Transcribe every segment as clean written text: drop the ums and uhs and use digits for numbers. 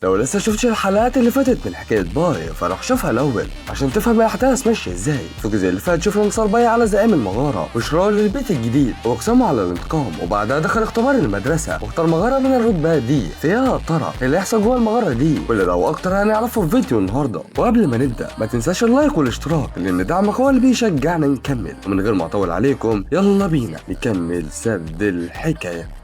لو لسه شفتش الحلقات اللي فاتت من حكاية باي فروح شوفها الأول عشان تفهم الأحداث ماشية ازاي. في الجزء اللي فات شفنا انتصار باي على زعيم المغارة وشراءه للبيت الجديد واقسامه على الانتقام، وبعدها دخل اختبار المدرسة واختار مغارة من الرتبات دي. فيا ترى اللي يحصل جوه المغارة دي كل ده وأكتر هنعرفه في فيديو النهاردة. وقبل ما نبدأ ما تنساش اللايك والاشتراك لأن دعمك هو اللي بيشجعنا نكمل. ومن غير ما أطول عليكم يلا بينا نكمل سرد الحكاية.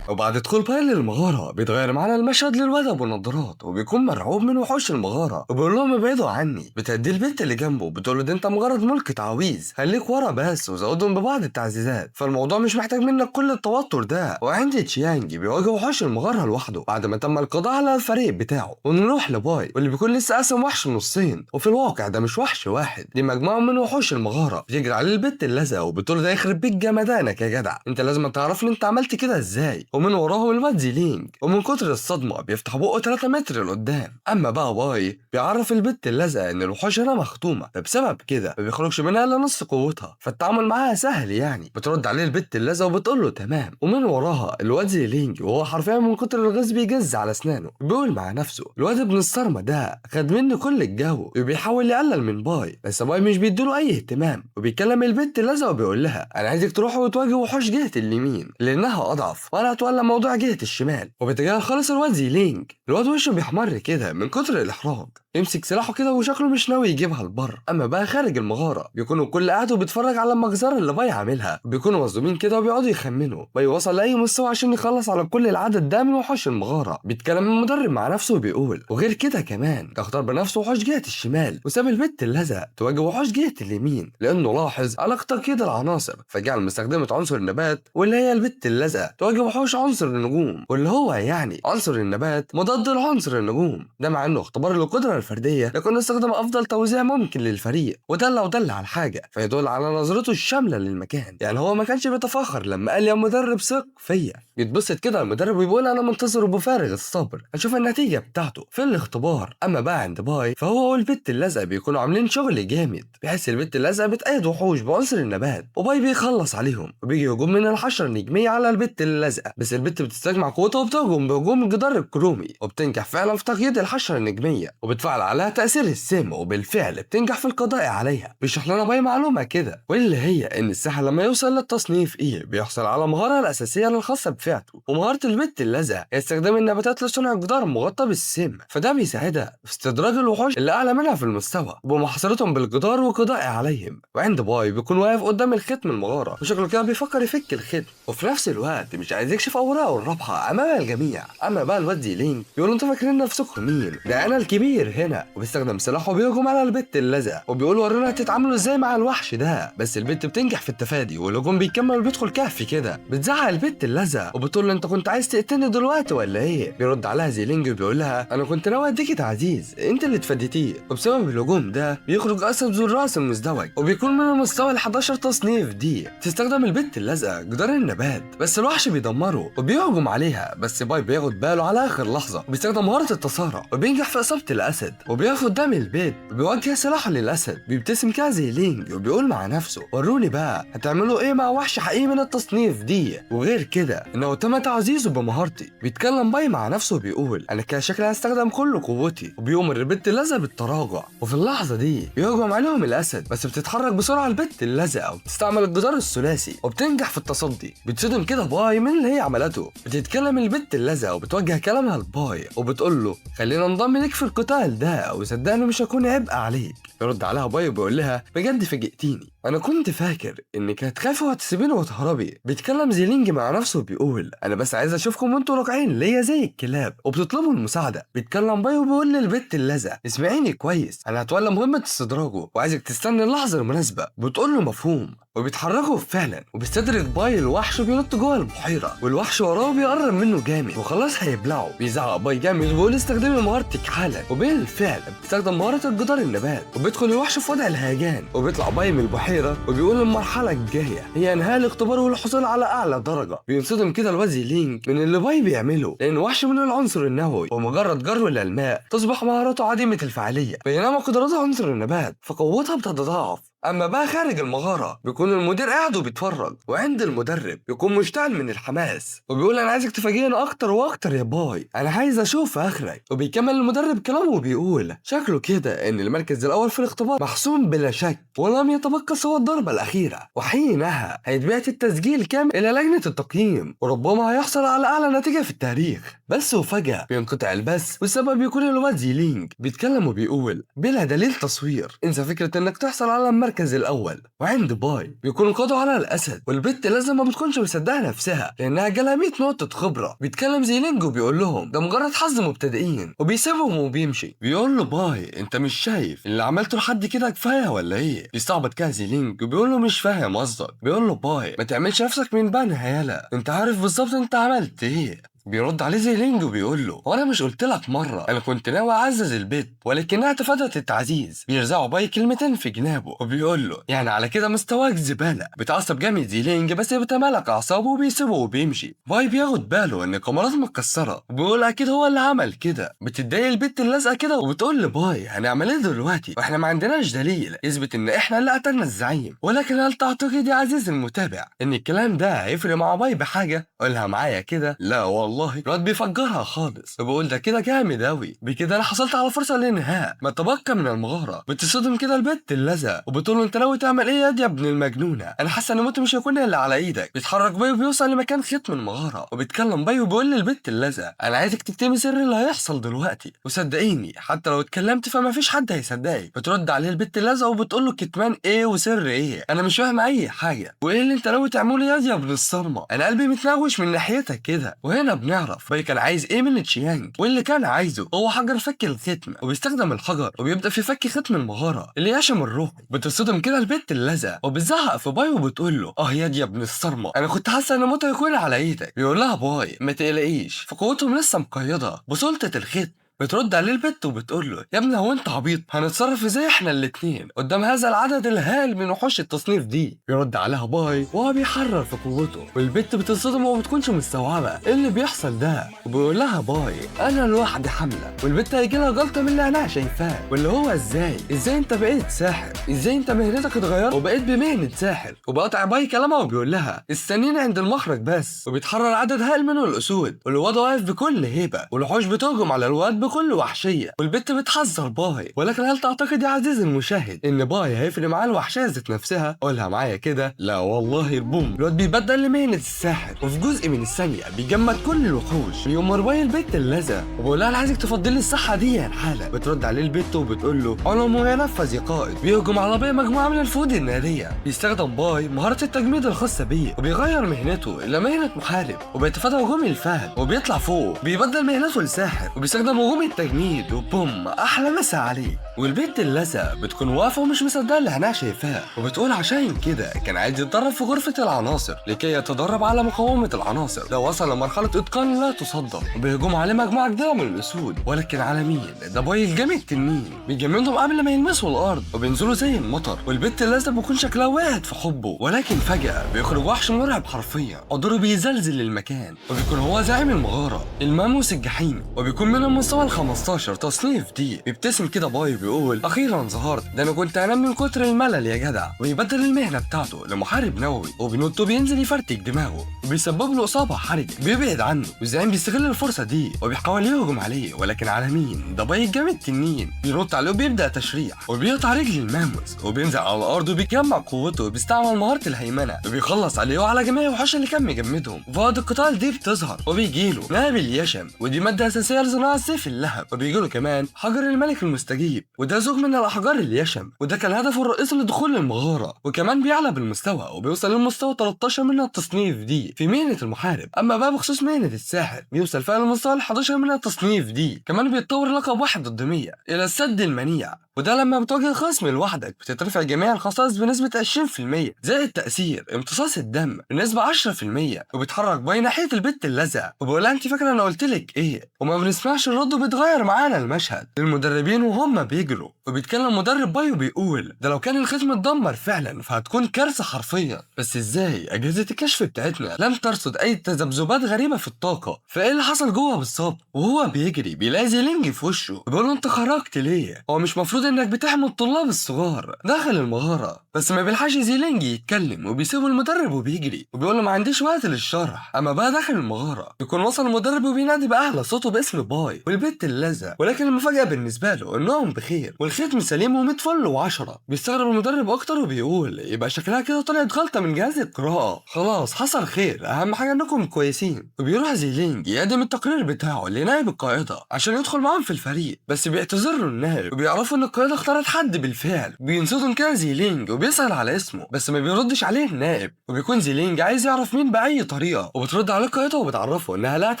وبعد دخول باي للمغارة بيتغير معانا المشهد للواد ابو النضارات وبيكون مرعوب من وحوش المغارة وبيقول لهم ابعدوا عني. بتهدي البنت اللي جنبه بتقول له ده انت مجرد ملك تعويذ، خليك ورا بس، وزودهم ببعض التعزيزات، فالموضوع مش محتاج منك كل التوتر ده. وعند تشيانج بيواجه وحوش المغارة لوحده بعد ما تم القضاء على الفريق بتاعه. ونروح لباي واللي بيكون لسه قاسم وحش نصين، وفي الواقع ده مش وحش واحد، دي مجموعة من وحوش المغارة بتجري عليه البنت اللزقة وبتقول ده يخرب بيك جمدانك يا جدع، انت لازم تعرف لي انت عملت كده ازاي. ومن وراهم الواد زيلينج ومن كتر الصدمة بيفتح بقه 3 متر لقدام. اما بقى باي بيعرف البنت اللزقة ان الوحوش هنا مختومة، فبسبب كده ما بيخرجش منها الا نص قوتها، فالتعامل معاها سهل يعني. بترد عليه البنت اللزقة وبتقول له تمام. ومن وراها الواد زيلينج وهو حرفيا من كتر الغاز بيجز على اسنانه، بيقول مع نفسه الواد ابن الصرمة ده خد مني كل الجو، وبيحاول يقلل من باي بس باي مش بيديله اي اهتمام. وبيكلم البنت اللزقة وبيقول لها انا عايزك تروحوا وتواجهوا وحوش جهة اليمين لانها اضعف، وانا هتولى موضوع جهة الشمال. وبيتجاهل خالص الواد زيلينج، الواد وشه بيحمر كده من كتر الاحراج، يمسك سلاحه كده وشكله مش ناوي يجيبها لبره. اما بقى خارج المغاره بيكونوا الكل قاعد وبيتفرج على المجزره اللي باي عاملها، بيكونوا مصدومين كده وبيقعدوا يخمنوا باي وصل لاي مستوى عشان يخلص على كل العدد ده من وحوش المغاره. بيتكلم المدرب مع نفسه وبيقول وغير كده كمان ده اختار بنفسه وحوش جهه الشمال وساب البت اللزق تواجه وحوش جهه اليمين لانه لاحظ على تقييد العناصر، فجعل مستخدمه عنصر النبات واللي هي البت اللزقه تواجه وحوش عنصر النجوم، واللي هو يعني عنصر النبات مضاد لعنصر النجوم. ده مع انه اختبار القدره الفرديه لكن استخدم افضل توزيع ممكن للفريق، ودل ودل على الحاجه فيدل على نظرته الشامله للمكان. يعني هو ما كانش بيتفاخر لما قال يا مدرب ثق فيا، بيتبسط كده المدرب ويقول انا منتظره بفارغ الصبر اشوف النتيجه بتاعته في الاختبار. اما بقى عند باي فهو والبت اللزقه بيكونوا عاملين شغل جامد، بحيث البت اللزقه بتأيد وحوش بعنصر النبات وباي بيخلص عليهم، وبيجي هجوم من الحشره النجميه على البت اللزقه، بس البت بتستجمع قوتها وبتهجم بهجوم الجدار الكرومي وبتنجح فعلا في تقييد الحشره النجميه وبتفعل عليها تأثير السم، وبالفعل بتنجح في القضاء عليها. بيشرح لنا باي معلومه كده واللي هي ان الساحر لما يوصل للتصنيف ايه بيحصل على المهاره الاساسيه الخاصه بفئته، ومهاره البت اللزقه هي استخدام النباتات لصنع جدار مغطى بالسم، فده بيساعدها في استدراج الوحوش اللي اعلى منها في المستوى وبمحاصرتهم بالجدار والقضاء عليهم. وعند باي بيكون واقف قدام الختم المغاره وشكله كده بيفكر يفك الختم، وفي نفس الوقت مش عايز يكشف اوراقه الرابحه امام الجميع. اما بقى الواد زيلينج بيقول انتوا فاكرين نفسكم مين؟ ده انا الكبير هنا، وبيستخدم سلاحه وبيهجم على البت اللزقه وبيقول ورونا هتتعاملوا ازاي مع الوحش ده، بس البت بتنجح في التفادي والهجوم بيكمل وبيدخل كهف كده. بتزعق البت اللزقه وبتقول له انت كنت عايز تقتلني دلوقتي ولا ايه؟ بيرد عليها زيلينج وبيقول لها انا كنت ناوي اديكي تعزيز انت اللي اتفاديتيه، وبسبب الهجوم ده بيخرج اسد ذو الراس المزدوج وبيكون من المستوى ال 11 تصنيف دي. تستخدم البت اللزقه جدار النبات بس الوحش بيدمره وبيهجم عليها، بس باي بياخد باله على اخر لحظه وبيستخدم مهاره التسارع وبينجح في اصابه الاسد وبياخد دم البيت وبيوجه سلاحه للاسد. بيبتسم كده زيلينج وبيقول مع نفسه وروني بقى هتعملوا ايه مع وحش حقيقي من التصنيف دي، وغير كده انه تم تعزيزه بمهارتي. بيتكلم باي مع نفسه وبيقول انا كده شكلي هستخدم كل قوتي، وبيؤمر البت اللزقه بالتراجع. وفي اللحظه دي بيهجم عليهم الاسد بس بتتحرك بسرعه البت اللزقه وبتستعمل الجدار الثلاثي وبتنجح في التصدي. بيتصدم كده باي من اللي هي عملته. بتتكلم البت اللزقه وبتوجه كلامها لباي وبتقول له خلينا ننضم ليك في القتال ده وصدقني مش هكون عبء عليك. يرد عليها باي وبيقول لها بجد فاجئتيني، انا كنت فاكر انك هتخافي وهتسيبيني وتهربي. بيتكلم زيلينج مع نفسه وبيقول انا بس عايز اشوفكم وانتوا راجعين ليا زي الكلاب وبتطلبوا المساعده. بيتكلم باي وبيقول للبت اللزقه اسمعيني كويس، انا هتولى مهمه استدراجه وعايزك تستني اللحظه المناسبه. بتقول له مفهوم، وبيتحركوا فعلا وبيستدرج باي الوحش وبينط جوه البحيره والوحش وراه بيقرب منه جامد وخلاص هيبلعه. بيزعق باي جامد وبيقول استخدمي مهارتك حالا، وبالفعل بتستخدم مهاره الجدار النبات وبيدخل الوحش في وضع الهيجان وبيطلع باي من البحيره وبيقول المرحله الجايه هي انهاء الاختبار والحصول على اعلى درجه. بينصدم كده الواد زيلينج من اللي باي بيعمله لان وحش من العنصر النووي ومجرد جره للماء تصبح مهاراته عديمه الفعاليه، بينما قدرات عنصر النبات فقوتها بتتضاعف. اما بقى خارج المغاره بيكون المدير قاعد وبيتفرج، وعند المدرب بيكون مشتعل من الحماس وبيقول انا عايزك تفاجئني اكتر واكتر يا باي، انا عايز اشوف اخرك. وبيكمل المدرب كلامه وبيقول شكله كده ان المركز الاول في الاختبار محسوم بلا شك، ولم يتبقى سوى الضربه الاخيره، وحينها هيتبعت التسجيل كامل الى لجنه التقييم، وربما هيحصل على اعلى نتيجه في التاريخ. بس وفجاه بينقطع البث، والسبب بيكون الواد زيلينج بيتكلم وبيقول بلا دليل تصوير انسى فكره انك تحصل على المركز الاول. وعند باي بيكون قاضوا على الاسد، والبت لازم ما بتكونش مصدقه نفسها لانها جالها 100 نقطه خبره. بيتكلم زيلينج وبيقول لهم ده مجرد حظ مبتدئين، وبيسيبهم وبيمشي. بيقول له باي انت مش شايف اللي عملته لحد كده كفايه ولا ايه؟ بيستعبط كده زيلينج وبيقول له مش فاهم قصدك. بيقول له باي ما تعملش نفسك من بني هيالا، انت عارف بالظبط انت عملت ايه. بيرد عليه زيلينج وبيقول له وانا مش قلت لك مره انا كنت ناوي اعزز البيت ولكنها تفادت التعزيز. بيرزعوا باي كلمتين في جنابه وبيقول له يعني على كده مستواك زباله. بتعصب جامد زيلينج بس بيتمالك اعصابه وبيسيبه وبيمشي. باي بياخد باله ان الكاميرات متكسره وبيقول اكيد هو اللي عمل كده. بتتضايق البت اللازقه كده وبتقول لباي هنعمل ايه دلوقتي واحنا ما عندناش دليل يثبت ان احنا اللي قتلنا الزعيم، ولكن هل تعتقد يا عزيزي المتابع ان الكلام ده هيفرق مع باي بحاجه؟ قولها معايا كده. لا والله الواد بيفجرها خالص وبيقول ده كده جامد اوي، بكده انا حصلت على فرصه للانهاء ما تبقى من المغاره. بتصدم كده البت اللزق وبتقول له انت ناوي تعمل ايه يا ابن المجنونه؟ انا حاسه ان موت مش هيكون الا على ايدك. بيتحرك باي وبيوصل لمكان ختم المغاره وبيتكلم باي وبيقول للبت اللزق انا عايزك تكتمي سر اللي هيحصل دلوقتي، وصدقيني حتى لو اتكلمت فما فيش حد هيصدقك. بترد عليه البت اللزق وبتقول له كتمان ايه وسر ايه؟ انا مش فاهم اي حاجه، وايه اللي انت ناوي تعمله يا ابن الصرمه؟ انا قلبي متناوش من ناحيتك كده. وهنا بنعرف باي كان عايز ايه من تشيانج، واللي كان عايزه هو حجر فك الختم، وبيستخدم الحجر وبيبدا في فك ختم المغاره اللي يشم الروح. بتصدم كده البت اللزق وبتزعق في باي وبتقول له اه يا ابن الصرمه انا كنت حاسه ان موته هيكون على ايدك. بيقول لها باي ما تقلقيش فقوتهم لسه مقيده بسلطه الختم. بترد عليه البت وبتقول له يا ابني هو انت عبيط؟ هنتصرف ازاي احنا الاتنين قدام هذا العدد الهائل من وحوش التصنيف دي؟ بيرد عليها باي وهو بيحرر في قوته، والبت بتصدم وما بتكونش مستوعبه ايه اللي بيحصل ده. وبيقول لها باي انا لوحدي حمله، والبت هيجي لها جلطه من اللي انا شايفاه، واللي هو ازاي انت بقيت ساحر؟ ازاي انت مهنتك اتغيرت وبقيت بمهنه ساحر؟ وبقطع باي كلامها وبيقول لها استنيني عند المخرج بس. وبيتحرر عدد هائل من الاسود والواد واقف بكل هيبه، والوحوش بتهجم على الواد بكل وحشيه، والبت بتحذر باي. ولكن هل تعتقد يا عزيزي المشاهد ان باي هيفرق معاه الوحشيه ذات نفسها؟ قولها معايا كده. لا والله البوم الواد بيبدل لمهنه الساحر، وفي جزء من الثانيه بيجمد كل الوحوش. بيمر باي البت اللزق وبيقول لها انا عايزك تفضلي الصحه دي حالا. بترد عليه البت وبتقول له علوم ينفذ يا قائد. بيهجم على باي مجموعه من الفود الناريه. بيستخدم باي مهاره التجميد الخاصه بيه وبيغير مهنته الى مهنه محارب، وبيتفادى هجوم الفهد وبيطلع فوق. بيبدل مهنته لساحر وبيستخدم هجوم التجميد وبوم احلى مسا عليه. والبنت اللزق بتكون واقفه ومش مصدقه اللي انا شايفاه، وبتقول عشان كده كان عايز يتدرب في غرفه العناصر لكي يتدرب على مقاومه العناصر لو وصل لمرحله اتقان لا تصدق. وبيهجم عليه مجموعه كبيره من الاسود، ولكن على مين؟ ده باي الجامد التنين بيجمدهم قبل ما يلمسوا الارض وبينزلوا زي المطر. والبنت اللزق بيكون شكلها واحد في حبه، ولكن فجاه بيخرج وحش مرعب حرفيا حضوره بيزلزل المكان، وبيكون هو زعيم المغاره الماموس الجحيم، وبيكون من المستوى ال 15 تصنيف دي. بيبتسم كده باي بيقول اخيرا ظهرت، ده انا كنت انام من كتر الملل يا جدع. ويبدل المهنه بتاعته لمحارب نووي، وبينط وبينزل يفرتك دماغه وبيسبب له اصابه حرجه. بيبعد عنه والزعيم بيستغل الفرصه دي وبيحاول يهجم عليه، ولكن على مين؟ ده باي الجامد تنين بينط عليه وبيبدا تشريح وبيقطع رجل الماموس وبينزل على الارض وبيجمع قوته وبيستعمل مهاره الهيمنه وبيخلص عليه وعلى جميع الوحوش اللي كان مجمدهم. وبعد القتال دي بتظهر وبيجيله ناب اليشم، ودي ماده اساسيه لصناعه سيف اللهب. وبيجيله كمان حجر الملك المستجيب، وده زوج من الاحجار اليشم، وده كان هدفه الرئيسي لدخول المغاره. وكمان بيعلى بالمستوى وبيوصل للمستوى 13 من التصنيف دي في مهنه المحارب. اما بقى بخصوص مهنه الساحر بيوصل فيها للمستوى ال 11 من التصنيف دي. كمان بيتطور لقب 1 ضد 100 الى السد المنيع، وده لما بتواجه خصم لوحدك بتترفع جميع الخصائص بنسبة 20%، زائد التأثير امتصاص الدم بنسبة 10%. وبيتحرك باي ناحية البت اللزق وبيقول لها انت فاكرة انا قلتلك ايه؟ وما بنسمعش الرد بيتغير معانا المشهد للمدربين وهم بيجروا، وبيتكلم مدرب باي وبيقول ده لو كان الختم اتدمر فعلا فهتكون كارثة حرفيا، بس ازاي أجهزة الكشف بتاعتنا لم ترصد أي تذبذبات غريبة في الطاقة؟ فايه اللي حصل جوه بالظبط؟ وهو بيجري بيلاقي زيلينج في وشه وبيقول له انت خرجت ليه؟ هو مش مفروض انك بتحمي الطلاب الصغار داخل المغارة؟ بس ما بيلحقش زيلينج يتكلم وبيسيبه المدرب وبيجري وبيقول له ما عنديش وقت للشرح. اما بقى داخل المغارة بيكون وصل المدرب وبينادي بأعلى صوته باسم باي والبت اللزة، ولكن المفاجأة بالنسبة له انهم بخير والختم سليم وميت فل و10. بيستغرب المدرب اكتر وبيقول يبقى شكلها كده طلعت غلطة من جهاز القراءة، خلاص حصل خير، اهم حاجة انكم كويسين. وبيروح زيلينج يقدم التقرير بتاعه لنائب القائدة عشان يدخل معاهم في الفريق، بس بيعتذر له النائب وبيعرفوا ان القائدة اختارت حد بالفعل. بينصدم كده زيلينج وبيسأل على اسمه بس ما بيردش عليه النائب، وبيكون زيلينج عايز يعرف مين بأي طريقة، وبترد عليه القائدة وبتعرفه انها لقت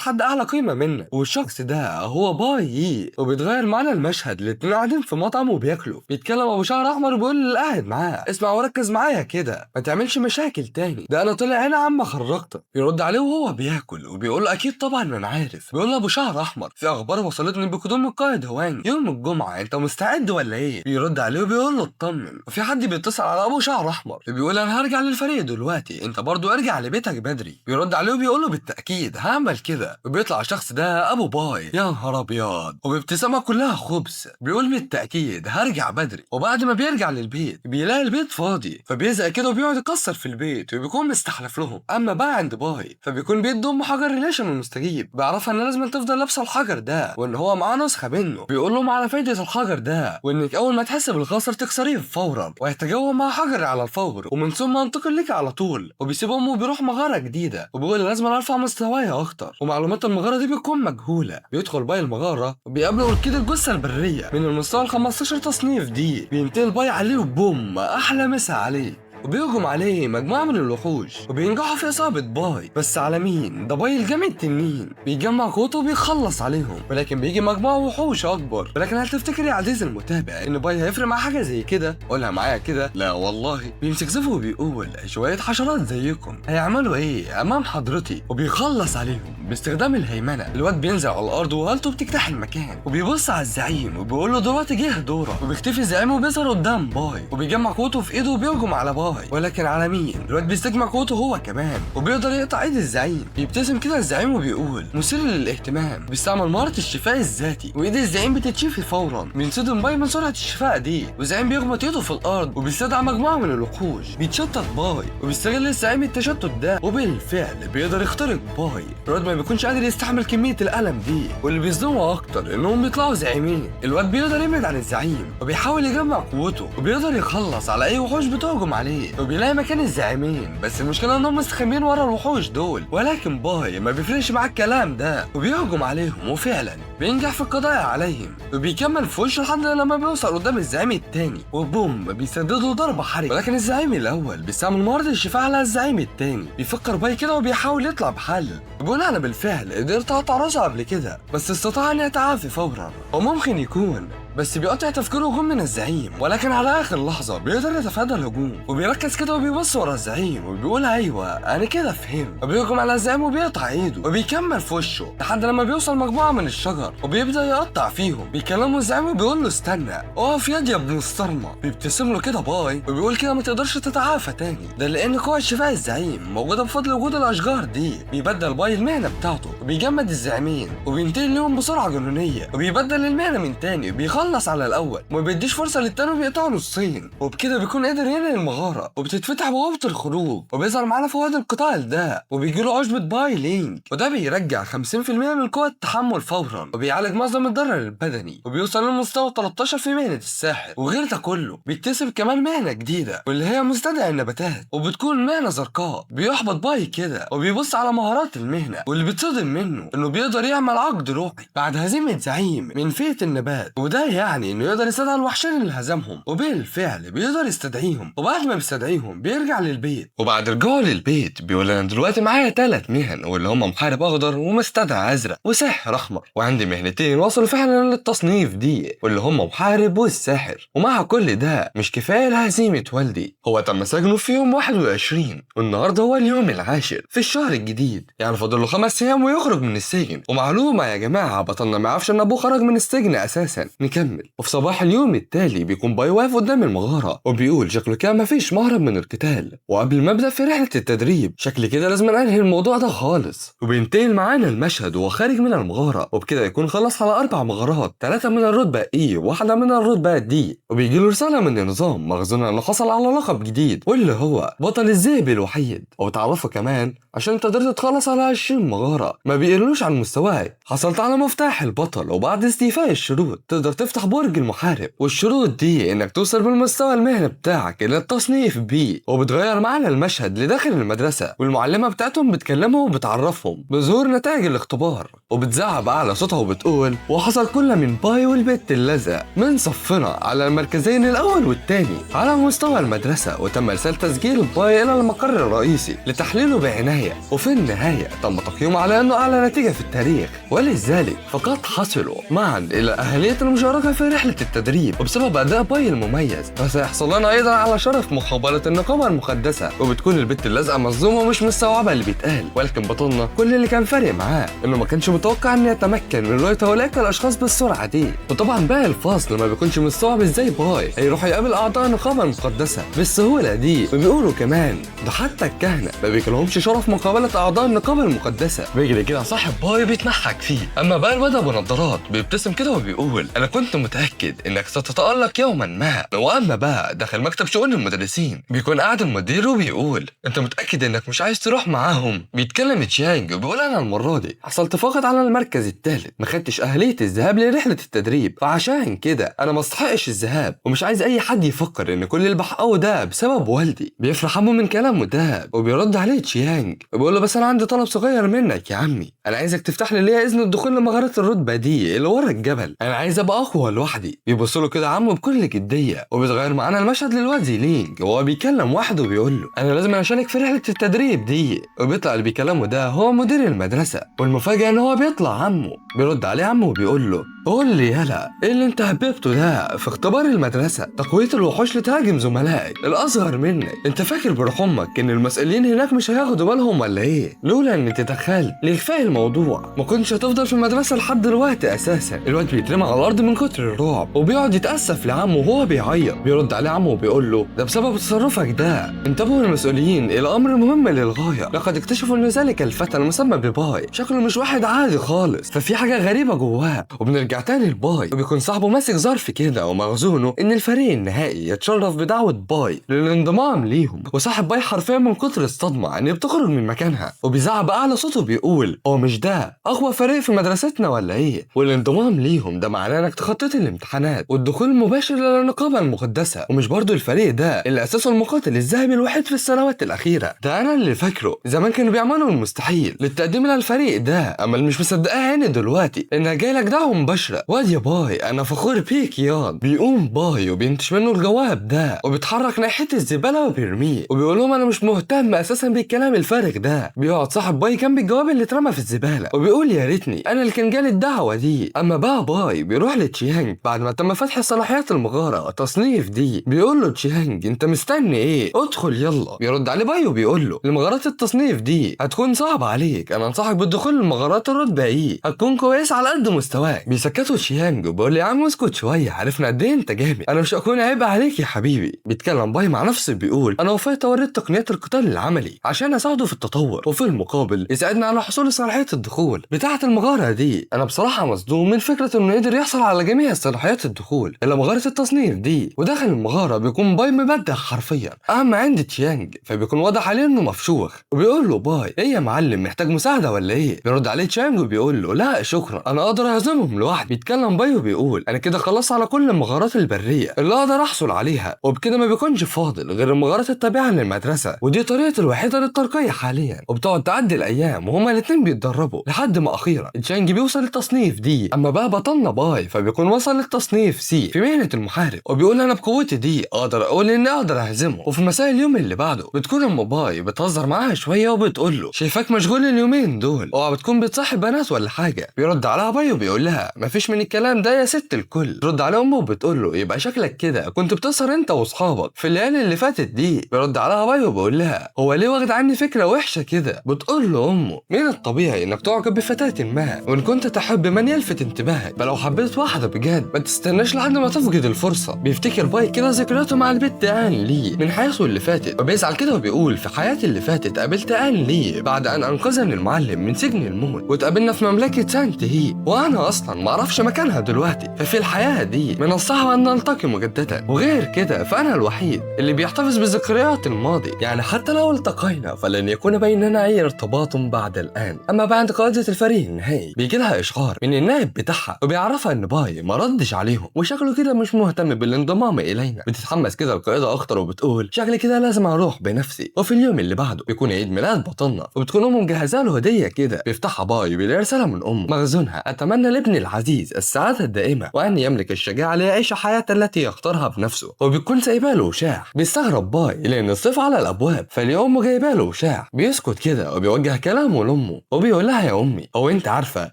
حد اعلى قيمة منه والشخص ده هو باي. وبيتغير معانا المشهد، الاتنين قاعدين في مطعم وبياكلوا. بيتكلم ابو شعر احمر وبيقول للي قاعد معاه اسمع وركز معايا كده، ما تعملش مشاكل تاني، ده انا طلع هنا عم خرجتك. بيرد عليه وهو بياكل وبيقول له اكيد طبعا ما انا عارف. بيقول له ابو شعر احمر في اخبار وصلتني بقدوم القائد هوانج يوم الجمعه، انت مستعد ولا ايه؟ بيرد عليه وبيقول له اطمن. وفي حد بيتصل على ابو شعر احمر بيقول انا هرجع للفريق دلوقتي، انت برضو ارجع لبيتك بدري. بيرد عليه وبيقول له بالتاكيد هعمل كده. وبيطلع الشخص ده ابو باي، يا نهار ابيض، وبابتسامه كلها خبز بيقول بالتاكيد هرجع بدري. وبعد ما بيرجع للبيت بيلاقي البيت فاضي، فبيزهق كده وبيقعد يكسر في البيت وبيكون مستحلف لهم. اما بقى عند باي فبيكون بيدي ام حجر ريليشن المستجيب، بيعرفها ان لازم تفضل لابسه الحجر ده وان هو معاه نسخه منه. بيقول لهم على فايده الحجر ده وانك اول ما تحس بالخطر تكسريه فورا ويتجاوب مع حجر على الفور، ومن ثم انتقل لك على طول. وبيسيب امه وبيروح مغاره جديده وبيقول لازم ارفع مستواي اكتر، ومعلومات المغاره دي بتكون مجهوله. بيدخل باي المغاره وبيقابل اوركيد الجثه البريه من المستوى ال 15 تصنيف دي. بينتقل باي عليه وبوم احلى مسا عليه، وبيهجم عليه مجموعة من الوحوش وبينجحوا في إصابة باي. بس على مين؟ ده باي الجامع التنين بيجمع قوته وبيخلص عليهم، ولكن بيجي مجموعة وحوش أكبر. ولكن هل تفتكر يا عزيزي المتابع إن باي هيفرق مع حاجة زي كده؟ قولها معايا كده. لا والله. بيمسك زفه وبيقول شوية حشرات زيكم هيعملوا إيه أمام حضرتي، وبيخلص عليهم باستخدام الهيمنة. الواد بينزل على الأرض وهالته بتجتاح المكان وبيبص على الزعيم وبيقول له دلوقتي جه دورك، وبيختفي الزعيم وبيظهر قدام باي وبيجمع قوته في إيده وبيهجم على باي. ولكن على مين؟ الواد بيستجمع قوته هو كمان وبيقدر يقطع ايد الزعيم. بيبتسم كده الزعيم وبيقول مثير للاهتمام، بيستعمل مهارة الشفاء الذاتي وايد الزعيم بتتشفي فورا. بينصدم باي من سرعة الشفاء دي والزعيم بيخبط ايده في الارض وبيستدعى مجموعة من الوحوش. بيتشتت باي وبيستغل الزعيم التشتت ده وبالفعل بيقدر يخترق باي. الواد ما بيكونش قادر يستحمل كمية الألم دي، واللي بيصدمه اكتر انهم بيطلعوا زعيمين. الواد بيقدر يبعد عن الزعيم وبيحاول يجمع قوته وبيقدر يخلص على اي وحوش بتهجم عليه، وبيلاقي مكان الزعيمين. بس المشكله انهم مستخبيين ورا الوحوش دول، ولكن باي ما بيفرقش معاه الكلام ده وبيهجم عليهم وفعلا بينجح في القضاء عليهم. وبيكمل في وشه لحد لما بيوصل قدام الزعيم التاني وبوم بيسدد له ضربه حرجه. ولكن الزعيم الاول بيستعمل مهاره الشفاء على الزعيم التاني. بيفكر باي كده وبيحاول يطلع بحل، بيقول انا بالفعل قدرت اقطع راسه قبل كده بس استطاع ان يتعافى فورا، وممكن يكون بس بيقطع تفكيره هجوم من الزعيم. ولكن على اخر لحظه بيقدر يتفادى الهجوم وبيركز كده وبيبص ورا الزعيم وبيقول ايوه انا كده فهمت، وبيهجم على الزعيم وبيقطع ايده وبيكمل في وشه لحد لما بيوصل مجموعه من الشجر وبيبدا يقطع فيهم. بيكلمه الزعيم وبيقول له استنى اقف يا ابن الصرمه. بيبتسم له كده باي وبيقول كده ما تقدرش تتعافى تاني، ده لان قوه شفاء الزعيم موجوده بفضل وجود الاشجار دي. بيبدل باي المهنه بتاعته وبيجمد الزعيمين وبينتقل لهم بسرعه جنونيه وبيبدل المهنه من تاني. بيخلص على الاول وما بيديش فرصه للتاني وبيقطعوا نصين، وبكده بيكون قادر ينهي المغاره وبتتفتح بوابه الخروج. وبيظهر معانا فوائد القطاع ده وبيجي له عشبه باي لينك، وده بيرجع 50% من قوه التحمل فورا وبيعالج معظم الضرر البدني، وبيوصل للمستوى 13 في مهنه الساحر. وغير ده كله بيكتسب كمان مهنه جديده واللي هي مستدعي النباتات، وبتكون مهنه زرقاء. بيحبط باي كده وبيبص على مهارات المهنه، واللي بيتصدم منه انه بيقدر يعمل عقد روحي بعد هزيمه زعيم من فئه النبات، وده يعني انه يقدر يستدعي الوحشين اللي هزمهم، وبالفعل بيقدر يستدعيهم، وبعد ما بيستدعيهم بيرجع للبيت. وبعد رجوعه للبيت بيقول انا دلوقتي معايا 3 مهن، واللي هم محارب اخضر ومستدعي ازرق وساحر احمر، وعندي مهنتين وصلوا فعلا للتصنيف دي واللي هم محارب والساحر. ومع كل ده مش كفايه لهزيمه والدي، هو تم سجنه في يوم 21 والنهارده هو اليوم العاشر في الشهر الجديد، يعني فاضل له 5 ايام ويخرج من السجن. ومعلومه يا جماعه بطلنا ما يعرفش ان ابوه خرج من السجن اساسا. نكمل. وفي صباح اليوم التالي بيكون باي واقف قدام المغاره وبيقول شكله كده مفيش مهرب من القتال، وقبل ما ابدا في رحله التدريب شكل كده لازم انهي الموضوع ده خالص. وبينتقل معانا المشهد وهو خارج من المغاره، وبكده يكون خلص على 4 مغارات، 3 من الرتبه اي وواحده من الرتبه دي. وبيجي له رساله من النظام مخزون انه حصل على لقب جديد واللي هو بطل الذئب الوحيد، وتعرفوا كمان عشان انت قدرت تخلص على 20 مغاره ما بيقلوش عن مستواك. حصلت على مفتاح البطل، وبعد استيفاء الشروط تقدر تفتح برج المحارب، والشروط دي انك توصل بالمستوى المهني بتاعك الى التصنيف بي. وبتغير معانا المشهد لداخل المدرسه، والمعلمه بتاعتهم بتكلمهم وبتعرفهم بظهور نتائج الاختبار، وبتزعق باعلى صوتها وبتقول وحصل كل من باي والبت اللزق من صفنا على المركزين الاول والثاني على مستوى المدرسه، وتم ارسال تسجيل باي الى المقر الرئيسي لتحليله بعنايه. وفي النهايه تم تقييمه على انه اعلى نتيجه في التاريخ، ولذلك فقد حصلوا معا الى اهليه المشاركه في رحله التدريب. وبسبب اداء باي المميز فسيحصل لنا ايضا على شرف مقابله النقابه المقدسه، وبتكون البت اللازقه مصدومه ومش مستوعبه اللي بيتقال. ولكن بطلنا كل اللي كان فارق معاه انه ما كانش متوقع ان يتمكن من رؤيه اولئك الاشخاص بالسرعه دي. وطبعا باقي الفصل ما بيكونش مستوعب ازاي باي هيروح يقابل اعضاء النقابه المقدسه بالسهوله دي. وبيقولوا كمان ده حتى الكهنه ما بيكلهمش شرف مقابله اعضاء النقابه المقدسه. بيجري كده صاحب باي بيتنحك فيه، اما بقى الواد ابو نضارات بيبتسم كده وبيقول انا كنت متاكد انك ستتالق يوما ما. واما بقى داخل مكتب شؤون المدرسين بيكون قاعد المدير وبيقول انت متاكد انك مش عايز تروح معاهم؟ بيتكلم تشيانج وبيقول انا المره دي حصلت فقط على المركز الثالث، ما خدتش اهليه الذهاب لرحله التدريب، فعشان كده انا ما استحقش الذهاب، ومش عايز اي حد يفكر ان كل اللي بحققه ده بسبب والدي. بيفرح عمو من كلامه ده وبيرد عليه تشيانج وبيقول له بس انا عندي طلب صغير منك يا عمي، انا عايزك تفتح لي ليا اذن الدخول لمغاره الرتبه دي اللي ورا الجبل، انا عايز ابقى اقوى لوحدي. بيبص له كده عمو بكل جديه، وبيتغير معانا المشهد للواد زيلينج وهو بيكلم واحد وبيقول له انا لازم اشارك في رحله التدريب دي. وبيطلع اللي بيكلمه ده هو مدير المدرسه، والمفاجاه ان هو بيطلع عمو. بيرد عليه عمو وبيقول له قول لي يلا ايه اللي انت هببته ده في اختبار المدرسه؟ تقويه الوحوش لتهاجم زملائك الاصغر منك، انت فاكر بروح امك ان المسؤولين هناك مش هياخدوا بالهم ولا ايه؟ لولا اني تدخلت لاخفاء الموضوع ما كنتش هتفضل في المدرسه لحد دلوقتي اساسا. الواد بيترمى على الارض من كتر الرعب وبيقعد يتاسف لعمه وهو بيعيط. بيرد عليه عمه وبيقول له ده بسبب تصرفك ده. انتبهوا المسؤولين الى امر مهم للغايه، لقد اكتشفوا ان ذلك الفتى المسمى بباي شكله مش واحد عادي خالص، ففي حاجه غريبه جواه. وبنرجع تاني لباي وبيكون صاحبه ماسك ظرف كده ومخزونه ان الفريق النهائي يتشرف بدعوه باي للانضمام ليهم. وصاحب باي حرفيا من كتر الصدمه ان بتخرج من مكانها وبيزعق باعلى صوته بيقول هو مش ده اقوى فريق في مدرستنا ولا ايه؟ والانضمام ليهم ده معناه انك تخطيت الامتحانات والدخول المباشر للنقابه المقدسه، ومش برضو الفريق ده اللي اساسه المقاتل الذهبي الوحيد في السنوات الاخيره. ده انا اللي فاكره زمان كانوا بيعملوا المستحيل للتقديم للفريق ده، اما اللي مش مصدقاها هنا دلوقتي انها جاي لك دعوه مباشره. واد يا باي انا فخور بيك ياض. بيقوم باي وبينتش منه الجواب ده وبيتحرك ناحيه الزباله وبيرميه وبيقول لهم انا مش مهتم اساسا بالكلام الفارغ ده. بيقعد صاحب باي جنب الجواب اللي اترمى في الزباله وبيقول يا ريتني انا اللي كان جالي الدعوه دي. اما بقى باي بيروح لتشيانج بعد ما تم فتح صلاحيات المغاره تصنيف دي، بيقول له تشيانج انت مستني ايه؟ ادخل يلا. بيرد عليه باي وبيقول له المغارات التصنيف دي هتكون صعبه عليك، انا انصحك بالدخول لمغارات الرتبه ايه، هتكون كويس على قد مستواك. بيسكتوا تشيانج وبيقول لي يا عم اسكت شويه، عرفنا قد ايه انت جامد، انا مش هكون عيب عليك يا حبيبي. بيتكلم باي مع نفسه بيقول انا وفيت اوريت تقنيات القتال العملي عشان اساعده في التطور، وفي المقابل يساعدنا على حصول صلاحيه الدخول بتاعه المغاره دي. انا بصراحه مصدوم من فكره انه قدر يحصل على جميع صلاحيات الدخول الا مغاره التصنيف دي، وداخل المغاره بيكون باي مبدع حرفيا. اما عند تشيانج فبيكون واضح عليه انه مفشوخ وبيقول له باي ايه يا معلم محتاج مساعده ولا ايه؟ بيرد عليه تشيانج وبيقول له لا شكرا انا اقدر اهزمهم لوحدي. بيتكلم باي وبيقول انا كده خلصت على كل المغارات البريه اللي اقدر احصل عليها، وبكده ما بيكونش فاضل غير المغارات التابعه للمدرسه، ودي طريقه الوحيده للترقيه حاليا. وبتقعد تعدي الايام وهما الاثنين بيتدربوا لحد ما اخيرا تشيانج بيوصل للتصنيف دي. اما بقى بطلنا باي فبيكون بيكون وصل للتصنيف سي في مهنة المحارب، وبيقول انا بقوتي دي اقدر اقول اني اقدر اهزمه. وفي مساء اليوم اللي بعده بتكون ام باي بتهزر معاها شويه وبتقول له شايفاك مشغول اليومين دول، اوعى بتكون بتصاحب بنات ولا حاجه. بيرد عليها باي وبيقول لها مفيش من الكلام ده يا ست الكل. ترد على امه وبتقول له يبقى شكلك كده كنت بتسهر انت واصحابك في الليالي اللي فاتت دي. بيرد عليها باي وبيقول لها هو ليه واخد عني فكره وحشه كده؟ بتقول له امه من الطبيعي انك تعجب بفتاه ما وان كنت تحب من يلفت انتباهك، فلو حبيت واحده بجد ما تستناش لحد ما تفقد الفرصه. بيفتكر باي كده ذكرياته مع البت آن لي من حياته اللي فاتت، وبيزعل كده وبيقول في حياتي اللي فاتت قابلت آن لي بعد ان انقذني المعلم من سجن الموت، واتقابلنا في مملكه سانت هي وانا اصلا ما اعرفش مكانها دلوقتي. ففي الحياه دي من الصعب ان نلتقي مجددا، وغير كده فانا الوحيد اللي بيحتفظ بذكريات الماضي، يعني حتى لو التقينا فلن يكون بيننا اي ارتباط بعد الان. اما بعد قائده الفريق النهائي بيجي لها اشعار من النائب بتاعها وبيعرفها ان باي ما ردش عليهم وشكله كده مش مهتم بالانضمام الينا. بتتحمس كده القائده اكتر وبتقول شكلي كده لازم اروح بنفسي. وفي اليوم اللي بعده بيكون عيد ميلاد بطلنا، وبتكون امه مجهزه له هديه كده. بيفتحها باي بيلاقي رساله من امه مخزونها اتمنى لابني العزيز السعاده الدائمه وان يملك الشجاعه ليعيش حياته التي يختارها بنفسه. وبيكون سايبه له وشاح. بيستغرب باي لان الصيف على الابواب، فاليوم جايبه له وشاح. بيسكت كده وبيوجه كلامه لامه وبيقول لها يا امي هو انت عارفه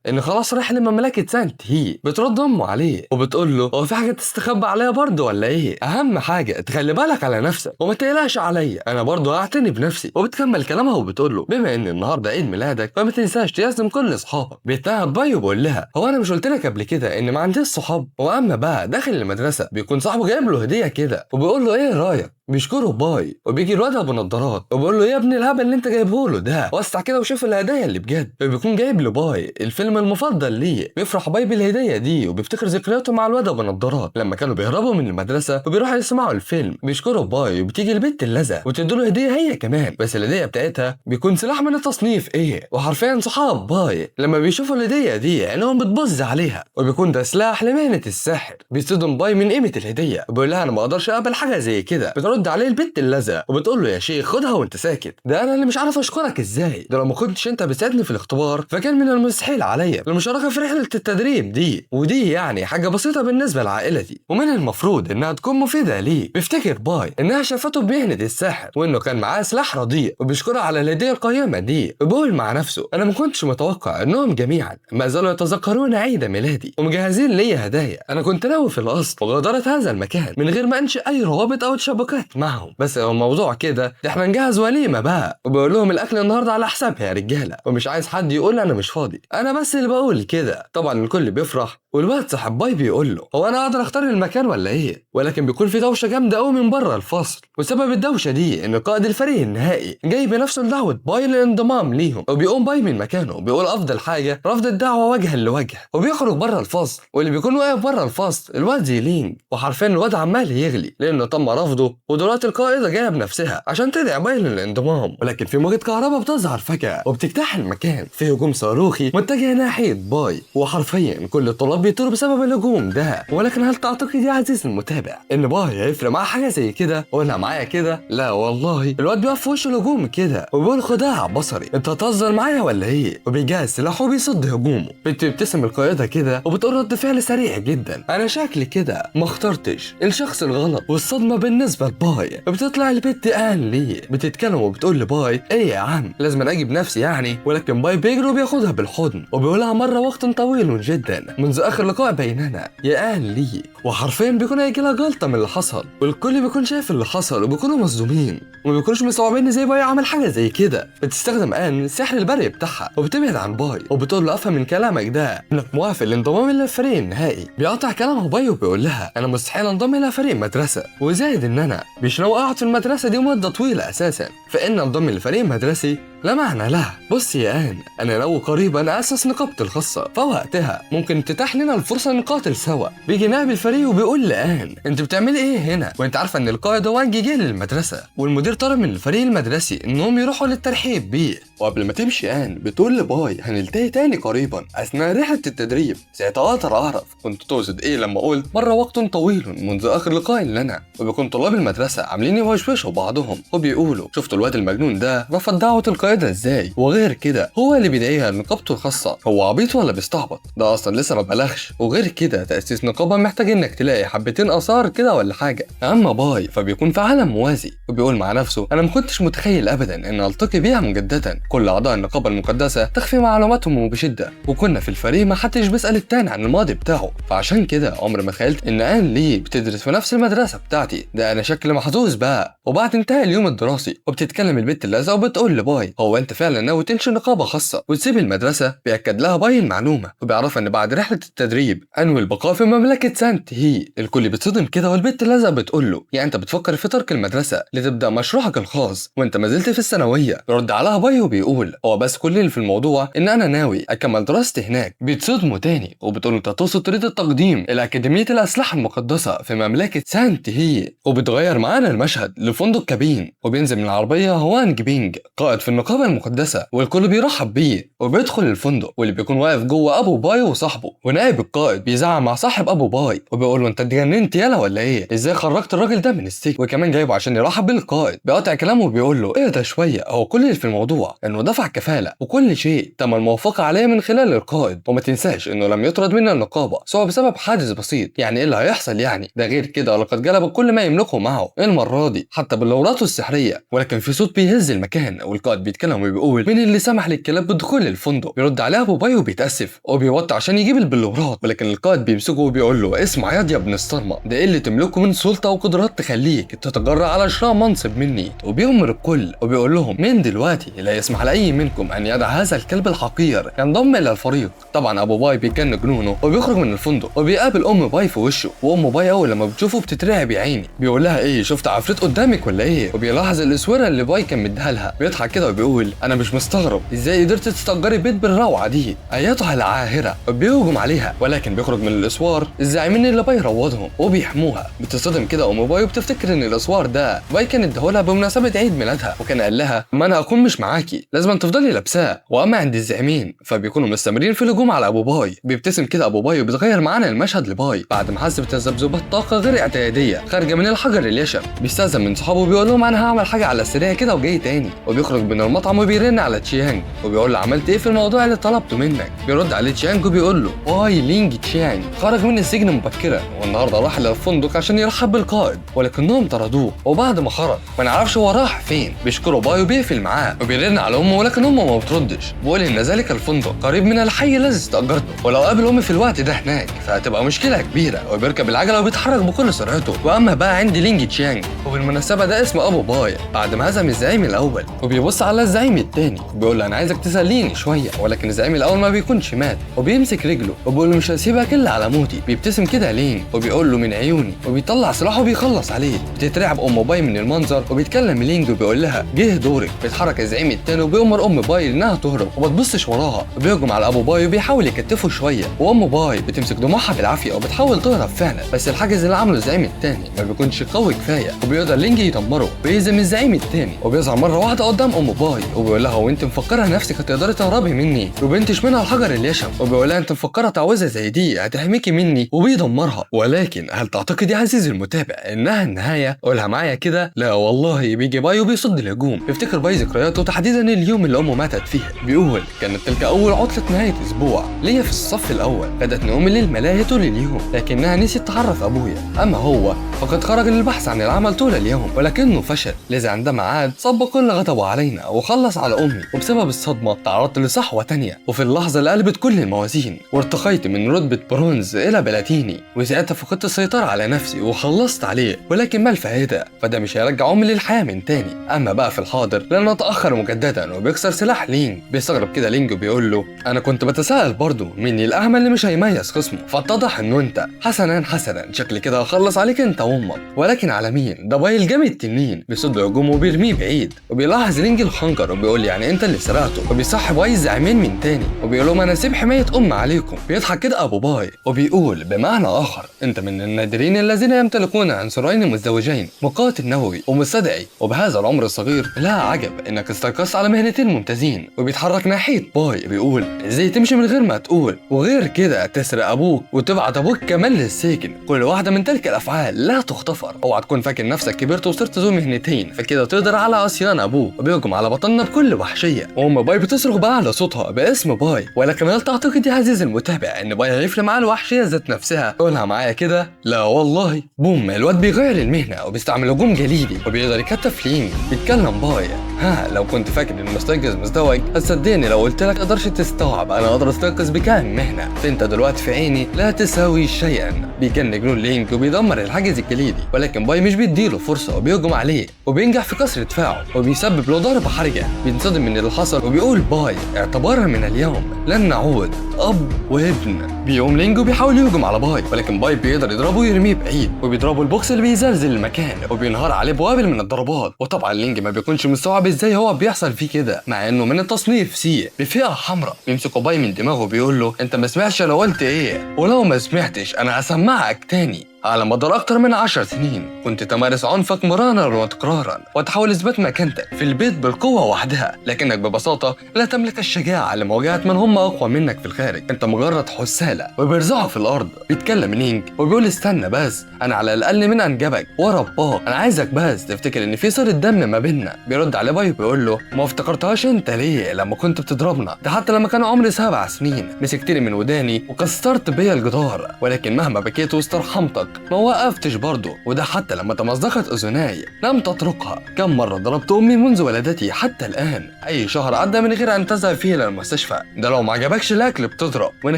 ان خلاص رايح لمملكه سانت هي؟ بترد امه عليه وبتقول له هو في حاجه تستخبى عليا برضه ولا ايه؟ اهم حاجه تخلي بالك على نفسك وما تقلقش عليا، انا برضه هعتني بنفسي. وبتكمل كلامها وبتقول له بما ان النهارده عيد ميلادك فما تنساش تعزم كل اصحابك. بيتنهد باي وبيقول لها هو انا مش قلت لك قبل كده ان ما عنديش صحاب؟ واما بقى داخل المدرسه بيكون صاحبه جايب له هديه كده وبيقول له ايه رايك؟ بيشكره باي. وبيجي الواد ابو نضارات وبيقول له يا ابني الهبل اللي انت جايبه له ده وسع كده وشوف الهدايا اللي بجد. وبيكون جايب لباي الفيلم المفضل ليه. بيفرح باي بالهديه دي وبيفتكر ذكرياته مع الواد ابو نضارات لما كانوا بيهربوا من المدرسه وبيروحوا يسمعوا الفيلم. بيشكره باي وبتيجي البت اللزق وتدي له هديه هي كمان، بس الهديه بتاعتها بيكون سلاح من التصنيف ايه. وحرفيا صحاب باي لما بيشوفوا الهديه دي عينهم بتبظ عليها، وبيكون ده سلاح لمهنه السحر. بيصدم باي من قيمه الهديه وبيقول لها انا ما اقدرش اقبل حاجه زي كده. بترد عليه البت اللزق وبتقول له يا شيخ خدها وانت ساكت، ده انا اللي مش عارف اشكرك ازاي، ده لو ما كنتش انت بتساعدني في الاختبار فكان من المستحيل عليا المشاركه في رحله التدريب دي، ودي يعني حاجه بسيطه بالنسبه لعائلتي ومن المفروض انها تكون مفيده ليه. بيفتكر باي انها شافته بمهنه السحر وانه كان معاه سلاح رديء وبيشكرها على الهديه القيمه دي. وبيقول مع نفسه انا ما كنتش متوقع انهم جميعا ما زالوا يتذكرون عيد ميلادي ومجهزين لي هدايا. انا كنت ناوي في الاصل مغادره هذا المكان من غير ما انشئ اي روابط او تشابكات معهم، بس الموضوع كده احنا نجهز وليمه بقى. وبقول لهم الاكل النهارده على حسابها يا رجاله ومش عايز حد يقول انا مش فاضي، انا بس اللي بقول كده. طبعا الكل بيفرح والواد صاحب باي بيقول له هو انا اقدر اختار المكان ولا ايه؟ ولكن بيكون في دوشه جامده قوي من بره الفصل، وسبب الدوشه دي ان قائد الفريق النهائي جاي بنفسه لدعوه باي للانضمام ليهم. وبيقوم باي من مكانه وبيقول افضل حاجه رفض الدعوه وجها لوجه، وبيخرج بره الفصل. واللي بيكون واقف بره الفصل الواد زيلينج، وحرفيا الواد عمال يغلي لانه تم رفضه. ودلوقتي القائده جايه بنفسها عشان تدعي باي للانضمام، ولكن في موجه كهرباء بتظهر فجاه وبتجتاح المكان. في هجوم صاروخي متجه ناحيه باي، وحرفيا كل الطلاب بيطيروا بسبب الهجوم ده. ولكن هل تعتقد يا عزيزي المتابع ان باي هيفرق معاه حاجه زي كده وانا معايا كده؟ لا والله. الواد بيقف في وش الهجوم كده وبيقول خداع بصري، انت هتهزر معايا ولا ايه؟ وبيجهز سلاحه وبيصد هجومه. بتبتسم القائده كده وبتقول رد فعل سريع جدا، انا شكلي كده ما اخترتش الشخص الغلط. والصدمه بالنسبه لباي بتطلع البت آن لي بتتكلم وبتقول لباي ايه يا عم لازم اجيب نفسي يعني. ولكن باي بيجري وبياخدها بالحضن وبيقولها مره وقت طويل جدا منذ اخر لقاء بيننا يا آن لي. وحرفيا بيكون هيجي لها جلطه من اللي حصل، والكل بيكون شايف اللي حصل وبيكونوا مصدومين وما بيكونوش مستوعبين ازاي باي عمل حاجه زي كده. بتستخدم آن السحر البري بتاعها وبتبعد عن باي وبتقول له افهم من كلامك ده انك موافق للانضمام للفريق النهائي. بيقطع كلامه باي وبيقول لها انا مستحيل انضم الى فريق مدرسه، وزائد ان انا مش ناوي اقعد في المدرسه دي مده طويله اساسا، فان انضم لفريق مدرسي لا معنى لها. بص يا آن انا ناوي قريبا اسس نقابتي الخاصه، فوقتها ممكن تتاح لنا الفرصه نقاتل سوا. بيجي نائب الفريق وبيقول لآن انت بتعملي ايه هنا؟ وانت عارفه ان القائد وانجي جه للمدرسه والمدير طلب من الفريق المدرسي انهم يروحوا للترحيب بيه. وقبل ما تمشي آن بتقول لباي هنلتقي تاني قريبا اثناء رحله التدريب. ساعتها اقدر اعرف كنت تقصد ايه لما قلت مره وقت طويل منذ اخر لقاء لنا. وبيكون طلاب المدرسه عاملين يوشوشوا بعضهم وبيقولوا شفتوا الواد المجنون ده رفض دعوه القائد ايه ده ازاي؟ وغير كده هو اللي بيدعيها نقابته الخاصه، هو عبيط ولا بيستعبط؟ ده اصلا لسه ما بلغش. وغير كده تاسيس نقابه محتاج انك تلاقي حبتين اثار كده ولا حاجه. اما باي فبيكون في عالم موازي وبيقول مع نفسه انا ما كنتش متخيل ابدا ان التقي بيها مجددا. كل اعضاء النقابه المقدسه تخفي معلوماتهم بشده، وكنا في الفريق ما حدش بيسال التاني عن الماضي بتاعه، فعشان كده عمري ما تخيلت ان ان لي بتدرس في نفس المدرسه بتاعتي. ده انا شكلي محظوظ بقى. وبعد انتهاء اليوم الدراسي وبتتكلم البت اللازقه وبتقول لباي هو انت فعلا ناوي تنشئ نقابه خاصه وتسيب المدرسه؟ بياكد لها باي المعلومه وبيعرف ان بعد رحله التدريب انوي البقاء في مملكه سانت هي. الكل بيتصدم كده والبت اللازقه بتقول له يعني انت بتفكر في ترك المدرسه لتبدا مشروعك الخاص وانت ما زلت في الثانويه؟ يرد عليها باي وبيقول هو بس كل اللي في الموضوع ان انا ناوي اكمل دراستي هناك. بيتصدموا تاني وبتقول انت تقصد تريد التقديم الى اكاديميه الاسلحه المقدسه في مملكه سانت هي. وبتغير معانا المشهد لفندق كابين وبينزل من العربيه هوانج بينج قائد في النقابه المقدسه، والكل بيرحب بيه وبيدخل الفندق واللي بيكون واقف جوه ابو باي وصاحبه. ونائب القائد بيزعق مع صاحب ابو باي وبيقول له انت اتجننت يالا ولا ايه؟ ازاي خرجت الراجل ده من السجن وكمان جايبه عشان يرحب بالقائد؟ بيقطع كلامه وبيقول له ايه ده شويه، هو كل اللي في الموضوع انه دفع كفاله وكل شيء تم الموافقه عليه من خلال القائد، وما تنساش انه لم يطرد من النقابه سواء بسبب حادث بسيط. يعني ايه اللي هيحصل يعني؟ ده غير كده لقد جلب كل ما يملكه معه المره دي حتى بلوراته السحريه. ولكن في صوت بيهز المكان والقائد بيتكلم وبيقول مين اللي سمح للكلاب بدخول الفندق؟ بيرد عليه ابو باي وبيتاسف وبيوطي عشان يجيب البلورات، ولكن القائد بيمسكه وبيقول له اسمع ياض يا ابن الصرمه، ده ايه اللي تملكه من سلطه وقدرات تخليك تتجرأ على شراء منصب مني؟ وبيأمر الكل وبيقول لهم من دلوقتي لا يسمح لاي منكم ان يدع هذا الكلب الحقير ينضم الى الفريق. طبعا ابو باي بيتجن جنونه وبيخرج من الفندق وبيقابل ام باي في وشه، وام باي اول لما بتشوفه بتترعب يا عيني. بيقول لها ايه شفت عفريت قدامك ولا ايه؟ وبيلاحظ الاسوره اللي باي كان مديها لها، بيضحك كده وبيقول انا مش مستغرب ازاي قدرت تستأجري بيت بالروعه دي ايتها العاهره. بيهجم عليها ولكن بيخرج من الاسوار الزاعمين اللي باي روضهم وبيحموها. بتصدم كده ام باي وبتفتكر ان الاسوار ده باي كان اداهولها بمناسبه عيد ميلادها، وكان قال لها ما انا اكون مش معاكي لازم تفضلي لابساه. واما عند الزعيمين فبيكونوا مستمرين في الهجوم على ابو باي. بيبتسم كده ابو باي وبيتغير معانا المشهد لباي بعد ما حس بتذبذبات طاقه غير اعتياديه خارجه من الحجر اليشب. بيستأذن من صحابه وبيقول لهم انا هعمل حاجه على السريع كده وجاي تاني. وبيخرج من المطعم وبيرن على تشيانج وبيقول له عملت ايه في الموضوع اللي طلبته منك؟ بيرد عليه تشيانج وبيقول له واي لينج تشيانج خرج من السجن مبكرا والنهارده راح للفندق عشان يرحب بالقائد ولكنهم طردوه، وبعد ما خرج ما نعرفش هو راح فين. بيشكره باي وبيقفل معاه وبيرن على امه ولكن امه ما بتردش، بيقول ان ذلك الفندق قريب من الحي الذي استأجرته ولو قابل امي في الوقت ده هناك فهتبقى مشكله كبيره. وبيركب العجله وبيتحرك بكل سرعته. واما بقى عند لينج تشيانج وبالمناسبه ده اسم ابو باي بعد ما هزم الزعيم الاول، وبيبص على الزعيم الثاني وبيقول له انا عايزك تسليني شويه، ولكن الزعيم الاول ما بيكونش مات وبيمسك رجله وبيقول له مش هسيبك الا على موتي. بيبتسم كده لين وبيقول له من عيوني وبيطلع سلاحه وبيخلص عليه. بتترعب ام باي من المنظر وبيتكلم لينج وبيقول لها جه دورك. بيتحرك الزعيم الثاني وبيأمر ام باي انها تهرب وما تبصش وراها، وبيهجم على ابو باي وبيحاول يكتفه شويه، وام باي بتمسك دموعها بالعافيه وبتحاول تهرب فعلا، بس الحاجز اللي عمله الزعيم الثاني ما بيكونش قوي كفايه وبيقدر لينج يدمره ويهزم الزعيم الثاني. وبيظهر مره واحده قدام ام باي وبيقول لها وانت مفكره نفسك هتقدري تهربي مني وبنتش منها الحجر اليشب؟ وبيقول لها انت مفكره تعويذه زي دي هتحميكي مني؟ وبيدمرها. ولكن هل تعتقد يا عزيزي المتابع انها النهايه؟ قولها معايا كده. لا والله. بيجي باي وبيصد الهجوم. بيفتكر باي ذكرياته تحديدا اليوم اللي امه ماتت فيه. بيقول كانت تلك اول عطله نهايه اسبوع ليا في الصف الاول، غدتني امي للملاهي طول اليوم لكنها نسيت تعرف ابويا. اما هو فقد خرج للبحث عن العمل طول اليوم ولكنه فشل، لذا عندما عاد صب كل غضبه علينا وخلص على امي. وبسبب الصدمه تعرضت لصحوه تانية، وفي اللحظه اللي قلبت كل الموازين وارتقيت من رتبه برونز الى بلاتيني، وساعتها فقدت السيطره على نفسي وخلصت عليه. ولكن ما الفائده؟ فده مش هيرجع امي للحياه من تاني. اما بقى في الحاضر لانه تاخر مجددا وبيكسر سلاح لينج. بيستغرب كده لينج وبيقول له انا كنت بتساءل برضه مني الاهمل اللي مش هيميز خصمه، فاتضح انه انت. حسنا حسنا، شكلي كده هخلص عليك انت وامك. ولكن على مين؟ ده باي الجامد التنين بيصد هجومه وبيرميه بعيد. وبيلاحظ لينج الخنجر وبيقول يعني انت اللي سرقته، وبيصحي باي الزعيمين من تاني وبيقول لهم انا سيب حمايه عليكم. بيضحك كده ابو باي وبيقول بمعنى اخر انت من النادرين الذين يمتلكون عنصرين مزدوجين، مقاتل نووي ومستدعي، وبهذا العمر الصغير لا عجب انك استيقظت على مهنتين ممتازين. وبيتحرك ناحيه باي بيقول ازاي تمشي من غير ما تقول، وغير كده تسرق ابوك وتبعت ابوك كمان للسجن، كل واحده من تلك الافعال لا تغتفر. اوعى تكون فاكر نفسك كبرت وصرت ذو مهنتين فكده تقدر على عصيان ابوك. وبيهجم على بطل بتحتضننا بكل وحشيه، وام باي بتصرخ باعلى صوتها باسم باي. ولكن هل تعتقد يا عزيزي المتابع ان باي هيفرق معاه الوحشيه ذات نفسها؟ قولها معايا كده. لا والله. بوم، الواد بيغير المهنه وبيستعمل هجوم جليدي وبيقدر يكتف لينج. بيتكلم باي: ها، لو كنت فاكر اني مستيقظ مزدوج هتصدقني لو قلت لك تقدرش تستوعب انا اقدر استيقظ بكام مهنه، فانت دلوقتي في عيني لا تساوي شيئا. بيجن جنون لينج وبيدمر الحاجز الجليدي، ولكن باي مش بيديله فرصه وبيهجم عليه وبينجح في كسر دفاعه وبيسبب له ضربه حرجه. بينصدم من اللي حصل وبيقول باي: اعتبارا من اليوم لن نعود اب وابن. بيقوم لينج وبيحاول يهجم على باي، ولكن باي بيقدر يضربه ويرميه بعيد وبيضربه البوكس اللي بيزلزل المكان وبينهار عليه بوابل من الضربات. وطبعا لينج ما بيكونش مستوعب ازاي هو بيحصل فيه كده، مع انه من التصنيف سي بفئه حمراء. بيمسكوا باي من دماغه وبيقول له: انت ما سمعتش انا قلت ايه؟ ولو ما سمعتش انا هسمعك تاني. على مدار أكتر من 10 سنين كنت تمارس عنفك مرارا وتكرارا وتحاول إثبات مكانتك في البيت بالقوة وحدها، لكنك ببساطة لا تملك الشجاعة لمواجهة من هم أقوى منك في الخارج. أنت مجرد حسالة وبيرزعوا في الأرض. بيتكلم لينج وبيقول: استنى بس، أنا على الأقل من أنجبك ورباك، أنا عايزك بس تفتكر إن في صلة دم ما بيننا. بيرد عليه باي وبيقول له: ما افتكرتهاش أنت ليه لما كنت بتضربنا؟ ده حتى لما كان عمري 7 سنين مسكتني من وداني وكسرت بيا الجدار، ولكن مهما بكيت واسترحمتك ما وقفتش برضه، وده حتى لما تمزقت اذناي لم تتركها. كم مره ضربت امي منذ ولادتي حتى الان؟ اي شهر عدى من غير ان تذهب فيه الى المستشفى؟ ده لو ما عجبكش الاكل بتضرب، وان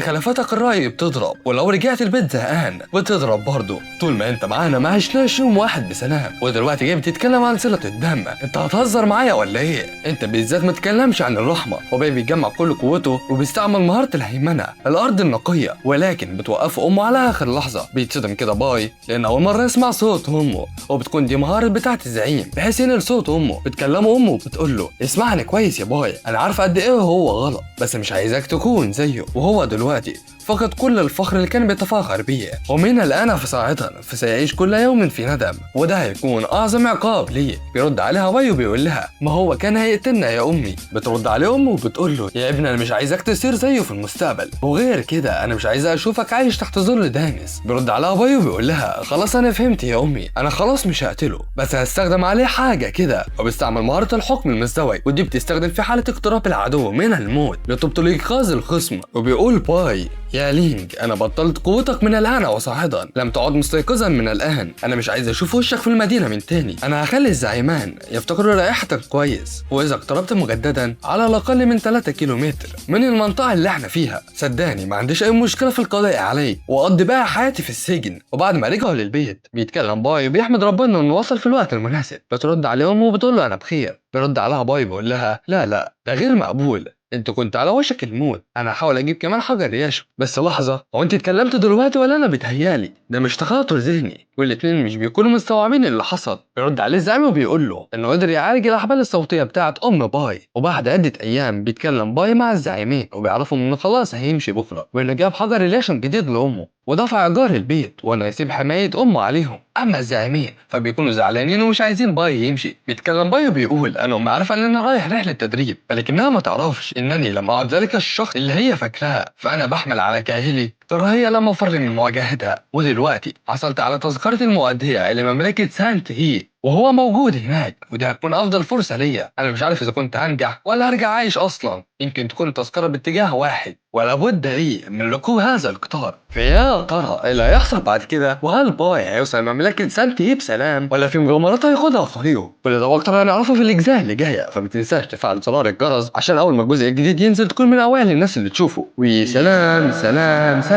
خلفتك الراي بتضرب، ولو رجعت البيت زهقان بتضرب برضه. طول ما انت معانا ما عشناش يوم واحد بسلام، ودلوقتي جاي بتتكلم عن صله الدم؟ انت هتهزر معايا ولا ايه؟ انت بالذات ما تتكلمش عن الرحمه. وباي بيجمع كل قوته وبيستعمل مهاره الهيمنه، الارض النقيه، ولكن بتوقف امه على اخر لحظه. بيتصدم كده باي لان اول مره يسمع صوت امه، وبتكون دي مهاره بتاعه الزعيم بحيث ينقل صوت امه. بتكلمه امه وبتقول له: اسمعني كويس يا باي، انا عارفه قد ايه هو غلط، بس مش عايزاك تكون زيه. وهو دلوقتي فقد كل الفخر اللي كان بيتفاخر بيه، ومن الآن فصاعدا فسيعيش كل يوم في ندم، وده هيكون أعظم عقاب ليه. بيرد عليها باي وبيقول لها: ما هو كان هيقتلنا يا أمي. بترد عليه أمه وبتقول له: يا ابني أنا مش عايزك تصير زيه في المستقبل، وغير كده أنا مش عايزة أشوفك عايش تحت ظل دانس. بيرد عليها باي وبيقول لها: خلاص أنا فهمت يا أمي، أنا خلاص مش هقتله، بس هستخدم عليه حاجة كده. وبيستعمل مهارة الحكم المزدوج، ودي بتستخدم في حالة اقتراب العدو من الموت لتبطل إنقاذ الخصم. وبيقول باي: يا لينج أنا بطلت قوتك من الآن وصاعدا، لم تعد مستيقظا من الآن، أنا مش عايز أشوف وشك في المدينة من تاني. أنا هخلي الزعيمان يفتكروا رائحتك كويس، وإذا اقتربت مجددا على الأقل من 3 كيلومتر من المنطقة اللي احنا فيها صدقني ما عنديش أي مشكلة في القضاء عليه وأقضي بقى حياتي في السجن. وبعد ما رجعوا للبيت بيتكلم باي وبيحمد ربنا إنه وصل في الوقت المناسب. بترد عليهم وبتقول له: أنا بخير. بيرد عليها باي بيقول لها: لا لا، ده غير مقبول، انت كنت على وشك الموت، انا هحاول اجيب كمان حجر يشو. بس لحظه، هو انت اتكلمت دلوقتي ولا انا بيتهيالي؟ ده مش تخاطر ذهني، والاتنين مش بيكونوا مستوعبين اللي حصل. بيرد عليه الزعيم وبيقول له انه قدر يعالج الاحبال الصوتيه بتاعه ام باي. وبعد عده ايام بيتكلم باي مع الزعيمين وبيعرفوا انه خلاص هيمشي بكره، وانه جاب حجر اليشم جديد لامه ودفع ايجار البيت، وانه يسيب حمايه امه عليهم. اما الزعيمين فبيكونوا زعلانين ومش عايزين باي يمشي. بيتكلم باي وبيقول: انا امي عارفه ان انا رايح رحله تدريب، ولكنها ما تعرفش انني لم اعد ذلك الشخص اللي هي فاكراه، فانا بحمل على كاهلي ترى هي لم افر من مواجهتها. ودلوقتي حصلت على تذكره المؤديه الى مملكه سانت هي، وهو موجود هناك، ودي هتكون افضل فرصه ليا. انا مش عارف اذا كنت هنجح ولا هرجع عايش اصلا، يمكن تكون تذكره باتجاه واحد، ولا بد لي من ركوب هذا القطار. فيا ترى ايه اللي هيحصل بعد كده؟ وهل باي هيوصل مملكه سانت هي بسلام، ولا في مغامرات هياخدها في طريقه؟ كل ده واكتر هنعرفه في الاجزاء اللي جايه، فما تنساش تفعل زرار الجرس عشان اول ما الجزء الجديد ينزل تكون من اوائل الناس اللي تشوفه. وسلام سلام سلام.